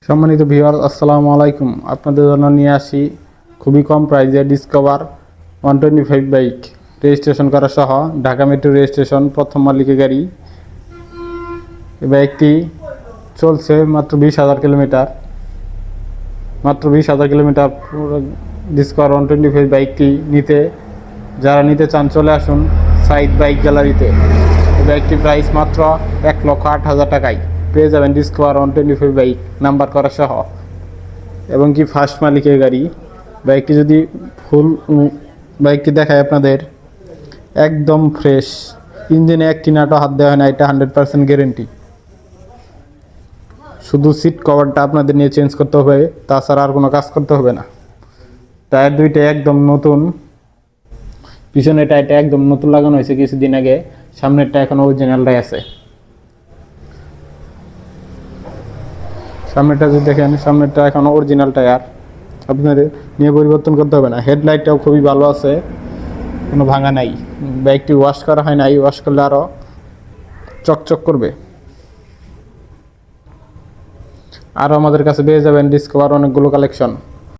সম্মানিত ভিউয়ার, আসসালামু আলাইকুম। আপনাদের জন্য নিয়ে আসি খুবই কম প্রাইজে ডিসকভার 125 বাইক, রেজিস্ট্রেশন করা সহ ঢাকা মেট্রো রেজিস্ট্রেশন, প্রথম মালিকের গাড়ি। এই বাইকটি চলছে মাত্র 20,000 কিলোমিটার। মাত্র 20,000 কিলোমিটার ডিসকভার 125 বাইকটি যারা নিতে চান চলে আসুন সাইদ বাইক গ্যালারিতে। এই বাইকটির প্রাইস মাত্র 1,08,000 টাকায় পেয়ে যাবেন ডিসকভার 125 বাইক নাম্বার করা সহ, এবং কি ফার্স্ট মালিকের গাড়ি। বাইকটি যদি ফুল বাইকটি দেখায় আপনাদের, একদম ফ্রেশ, ইঞ্জিনে একটি নাটও হাত দেওয়া হয় না, এটা 100% গ্যারেন্টি। শুধু সিট কভারটা আপনাদের নিয়ে চেঞ্জ করতে হবে, তাছাড়া আর কোনো কাজ করতে হবে না। টায়ার দুইটা একদম নতুন, পিছনের টায়ারটা একদম নতুন লাগানো হয়েছে কিছুদিন আগে, সামনেরটা এখন অরিজিনালটাই আছে। সামনেরটা যদি দেখেন, সামনেরটা এখন অরিজিনাল টায়ার, আপনাদের নিয়ে পরিবর্তন করতে হবে না। হেডলাইটটাও খুবই ভালো আছে, কোনো ভাঙা নাই। বাইকটি ওয়াশ করা হয় নাই, ওয়াশ করলে আরও চকচক করবে। আরও আমাদের কাছে পেয়ে যাবেন ডিসকভার অনেকগুলো কালেকশন।